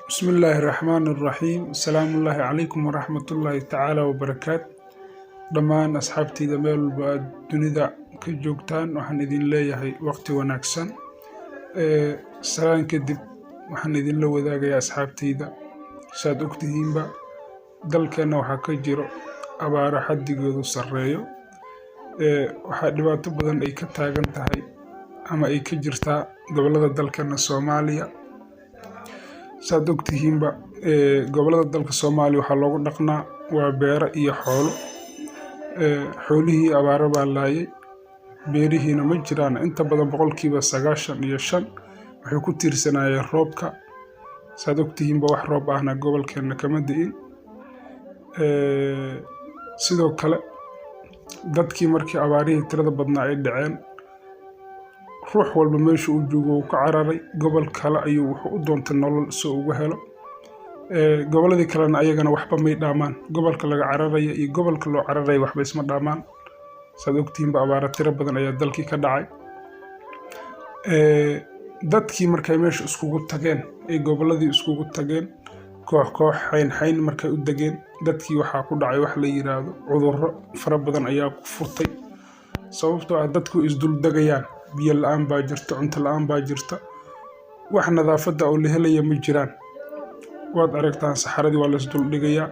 بسم الله الرحمن الرحيم. السلام الله عليكم ورحمة الله تعالى وبركاته. دمان أصحابتي دميل الدنيا كجوجتان وحن إذن ليهي وقت ونكسن سلام كدب وحن إذن لو ذاك يا أصحابتي دا ساد أكتهين با دل كان وحا كجيرو أبارا حد يقودو سريو وحا دباتو بدن أي كتاغن تهي أما أي كجرتا قبل دل كان الصوماليا saad ogtihiinba gobolada dalka Soomaaliya waxa loogu dhaqnaa waa beero iyo xoolo xoolihii abaaro baa laayay beerihiina ma jiraan inta badan 95% waxay ku tiirsanayeen roobka saad ogtihiinba wax roob ahna gobolkeena kama diin sidoo kale dadkii markii abaarihii tirada badnaa ay dhaceen ruux walba meesha uu joogo ka cararay gobol kale ayuu wuxuu u doontay nolol soo uga helo goboladii kalena ayagana waxba may dhaamaan gobolka laga cararaya iyo gobolka loo cararay waxba isma dhaamaan saad ogtiinba abaara tiro badan ayaa dalkii ka dhacay dadkii markay meesha iskugu tageen ee goboladii iskugu tageen koox xayn markay u dageen dadkii waxa ku dhacay wax la yiraahdo cudurro fara badan ayaa ku furtay sababtoo ah dadku isdul dagayaan biyo la'aan baa jirta cunto la'aan baa jirta wax nadaafada oo la helayo ma jiraan waad aragtaan saxaradii waa la isdul dhigayaa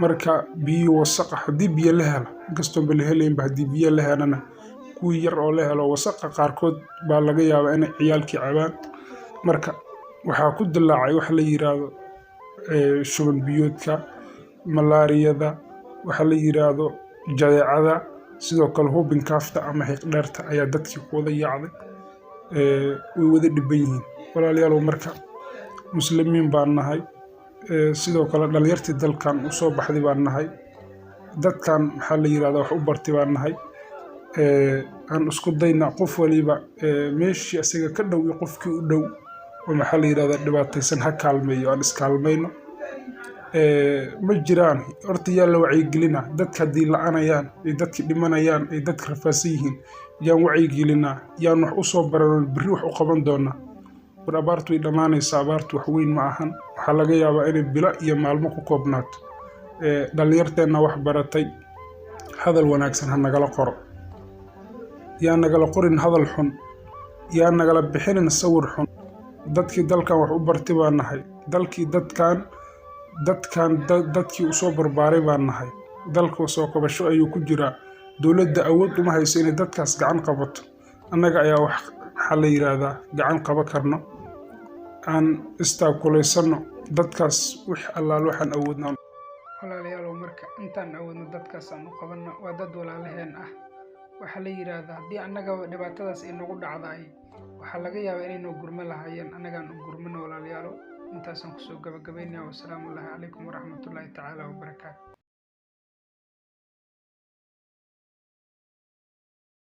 marka biyo wasaq hadii biyo la helo inkastoo la helayn hadii biyo la helana kuwi yar oo la helo wasaqa qaarkood baa laga yaabaa in ciyaalkii cabaan marka waxa ku dilaacay wax la yiraahdo shuban biyoodka malaariyada waxa la yiraahdo jadeecada sidoo kale hubin kaafta ama xiqdheerta ayaa dadkii ku wada yaacday way wada dhiban yihiin walaalayaal marka muslimiin baan nahay sidoo kale dhalinyartii dalkan u soo baxday baan nahay dadkan waxa la yiraahdaa wax u bartay baan nahay aan isku dayna qof waliba meeshii asaga ka dhow iyo qofkii u dhow waxa la yiraahdaa dhibaataysan ha kaalmeeyo aan iskaalmayno ma jiraan horta yaa la wacyi gelina dadka hadii la'aanayaan ee dadkii dhimanayaan ee dadka rafaadsan yihiin yaan wacyi gelina yaan wax u soo baran bari wax u qaban doona war abaartu ay dhamaanaysaa abaartu wax weyn ma ahan waxa laga yaabaa inay bila iyo maalmo ku koobnaato dhalinyarteena wax baratay hadal wanaagsan ha nagala qoro yaa nagala qorin hadal xun yaa nagala bixinin sawir xun dadkii dalkan wax u bartay baan nahay dadkii u soo barbaaray baan nahay dalka soo kabasho ayuu ku jiraa dawladda awood uma hayso inay dadkaas gacan qabato annaga ayaa wax la yiraahdaa gacan qaba karno aan istaakuleysano dadkaas wix allaal waxaan awoodnaa walaalayaal marka intaan awoodno dadkaas aan u qabanno waa dad walaalaheen ah waxa la yiraahdaa hadii annaga dhibaatadaas ay nagu dhacday waxa laga yaabaa inay noo gurma lahaayeen annagaan u gurmano walaalayaal intaasaan ku soo gabagabeynaa. Wassalaamu calaykum waraxmatullaahi tacaala wabarakaatuh.